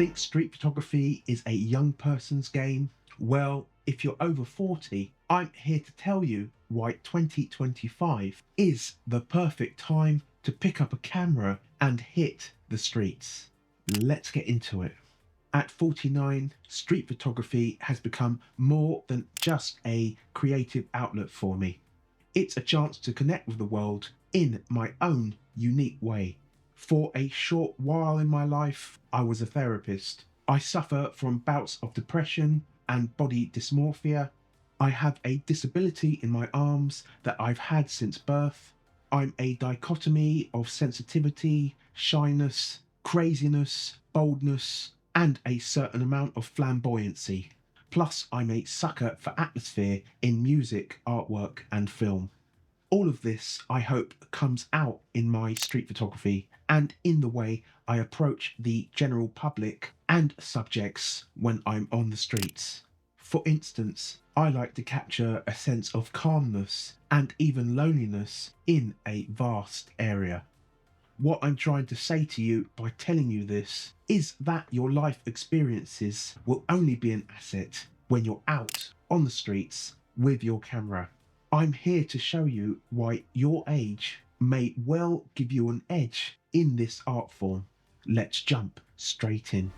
Think street photography is a young person's game? Well, if you're over 40, I'm here to tell you why 2025 is the perfect time to pick up a camera and hit the streets. Let's get into it. At 49, street photography has become more than just a creative outlet for me. It's a chance to connect with the world in my own unique way. For a short while in my life, I was a therapist. I suffer from bouts of depression and body dysmorphia. I have a disability in my arms that I've had since birth. I'm a dichotomy of sensitivity, shyness, craziness, boldness, and a certain amount of flamboyancy. Plus, I'm a sucker for atmosphere in music, artwork, and film. All of this, I hope, comes out in my street photography and in the way I approach the general public and subjects when I'm on the streets. For instance, I like to capture a sense of calmness and even loneliness in a vast area. What I'm trying to say to you by telling you this is that your life experiences will only be an asset when you're out on the streets with your camera. I'm here to show you why your age may well give you an edge in this art form. Let's jump straight in.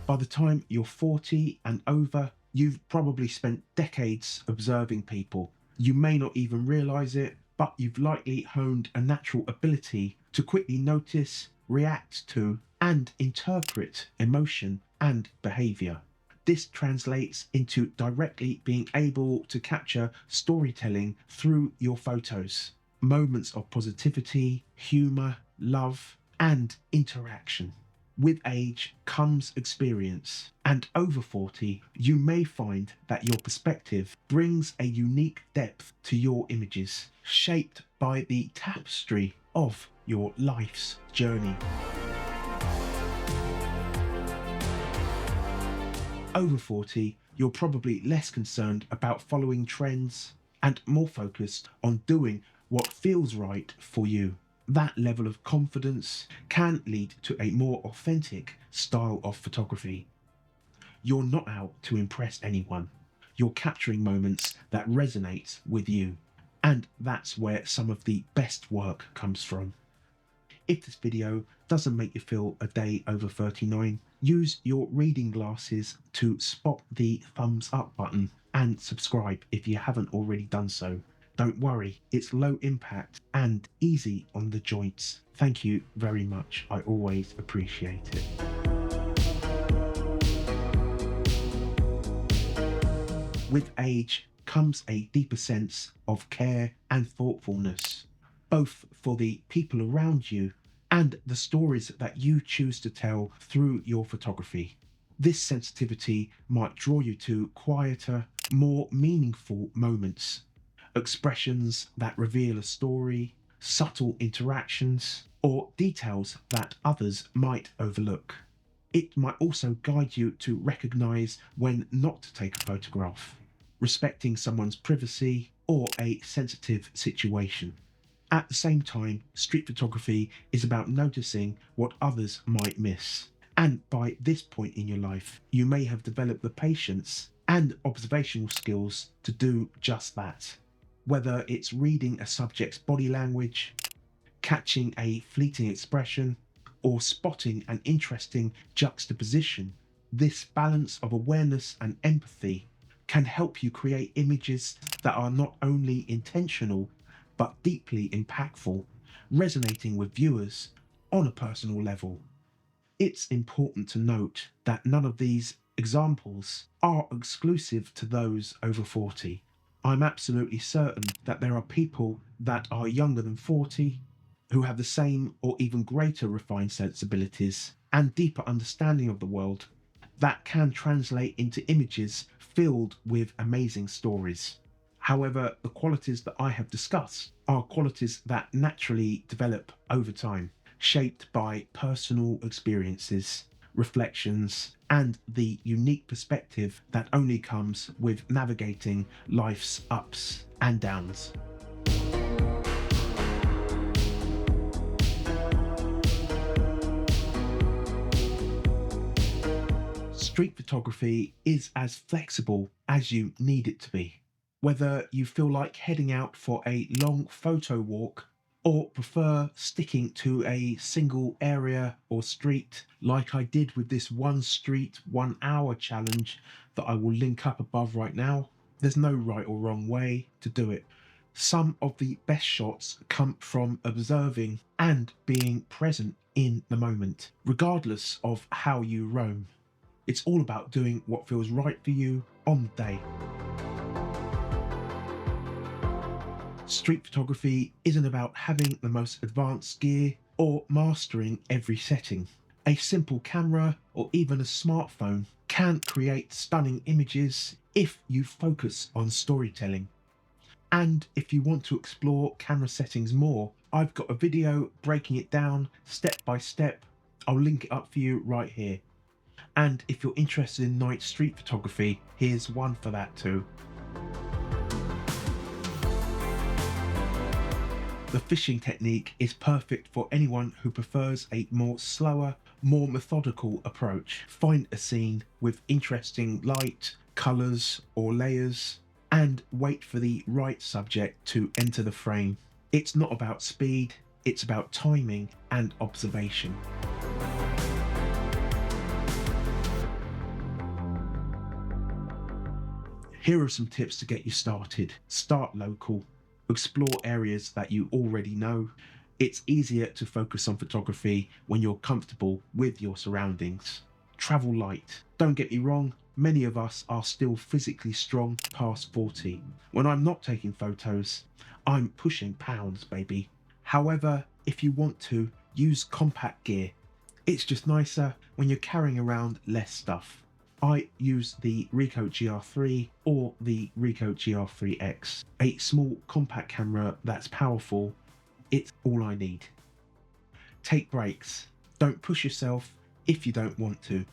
By the time you're 40 and over, you've probably spent decades observing people. You may not even realise it, but you've likely honed a natural ability to quickly notice, react to, and interpret emotion and behaviour. This translates into directly being able to capture storytelling through your photos, moments of positivity, humour, love, and interaction. With age comes experience, and over 40, you may find that your perspective brings a unique depth to your images, shaped by the tapestry of your life's journey. Over 40, you're probably less concerned about following trends and more focused on doing what feels right for you. That level of confidence can lead to a more authentic style of photography. You're not out to impress anyone. You're capturing moments that resonate with you. And that's where some of the best work comes from. If this video doesn't make you feel a day over 39, use your reading glasses to spot the thumbs up button and subscribe if you haven't already done so. Don't worry, it's low impact and easy on the joints. Thank you very much. I always appreciate it. With age comes a deeper sense of care and thoughtfulness, both for the people around you and the stories that you choose to tell through your photography. This sensitivity might draw you to quieter, more meaningful moments, expressions that reveal a story, subtle interactions, or details that others might overlook. It might also guide you to recognise when not to take a photograph, respecting someone's privacy or a sensitive situation. At the same time, street photography is about noticing what others might miss. And by this point in your life, you may have developed the patience and observational skills to do just that. Whether it's reading a subject's body language, catching a fleeting expression, or spotting an interesting juxtaposition, this balance of awareness and empathy can help you create images that are not only intentional, but deeply impactful, resonating with viewers on a personal level. It's important to note that none of these examples are exclusive to those over 40. I'm absolutely certain that there are people that are younger than 40 who have the same or even greater refined sensibilities and deeper understanding of the world that can translate into images filled with amazing stories. However, the qualities that I have discussed are qualities that naturally develop over time, shaped by personal experiences, reflections, and the unique perspective that only comes with navigating life's ups and downs. Street photography is as flexible as you need it to be. Whether you feel like heading out for a long photo walk or prefer sticking to a single area or street like I did with this one street 1 hour challenge that I will link up above right now, there's no right or wrong way to do it. Some of the best shots come from observing and being present in the moment, regardless of how you roam. It's all about doing what feels right for you on the day. Street photography isn't about having the most advanced gear or mastering every setting. A simple camera or even a smartphone can create stunning images if you focus on storytelling. And if you want to explore camera settings more, I've got a video breaking it down step by step. I'll link it up for you right here. And if you're interested in night street photography, here's one for that too. The fishing technique is perfect for anyone who prefers a more slower, more methodical approach. Find a scene with interesting light, colours or layers and wait for the right subject to enter the frame. It's not about speed, it's about timing and observation. Here are some tips to get you started. Start local. Explore areas that you already know. It's easier to focus on photography when you're comfortable with your surroundings. Travel light. Don't get me wrong, many of us are still physically strong past 40. When I'm not taking photos, I'm pushing pounds, baby. However, if you want to, use compact gear. It's just nicer when you're carrying around less stuff. I use the Ricoh GR3 or the Ricoh GR3X, a small compact camera that's powerful. It's all I need. Take breaks. Don't push yourself if you don't want to.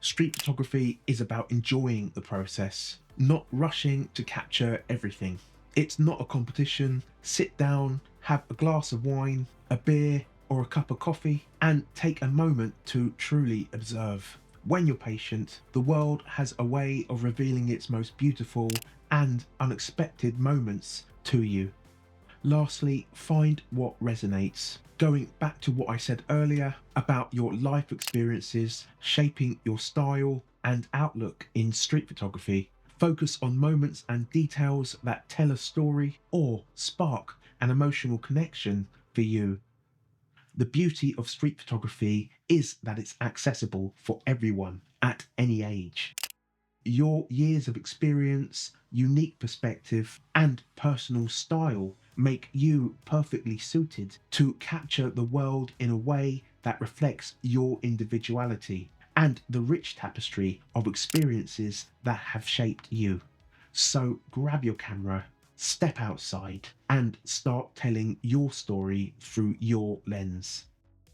Street photography is about enjoying the process, not rushing to capture everything. It's not a competition. Sit down, have a glass of wine, a beer or a cup of coffee and take a moment to truly observe. When you're patient, the world has a way of revealing its most beautiful and unexpected moments to you. Lastly, find what resonates. Going back to what I said earlier about your life experiences shaping your style and outlook in street photography, focus on moments and details that tell a story or spark an emotional connection for you. The beauty of street photography is that it's accessible for everyone at any age. Your years of experience, unique perspective, and personal style make you perfectly suited to capture the world in a way that reflects your individuality and the rich tapestry of experiences that have shaped you. So grab your camera, step outside, and start telling your story through your lens.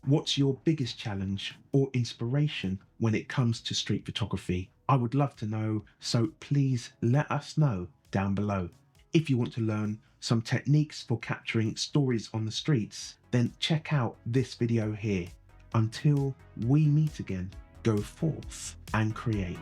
What's your biggest challenge or inspiration when it comes to street photography? I would love to know, so please let us know down below. If you want to learn some techniques for capturing stories on the streets, then check out this video here. Until we meet again, go forth and create.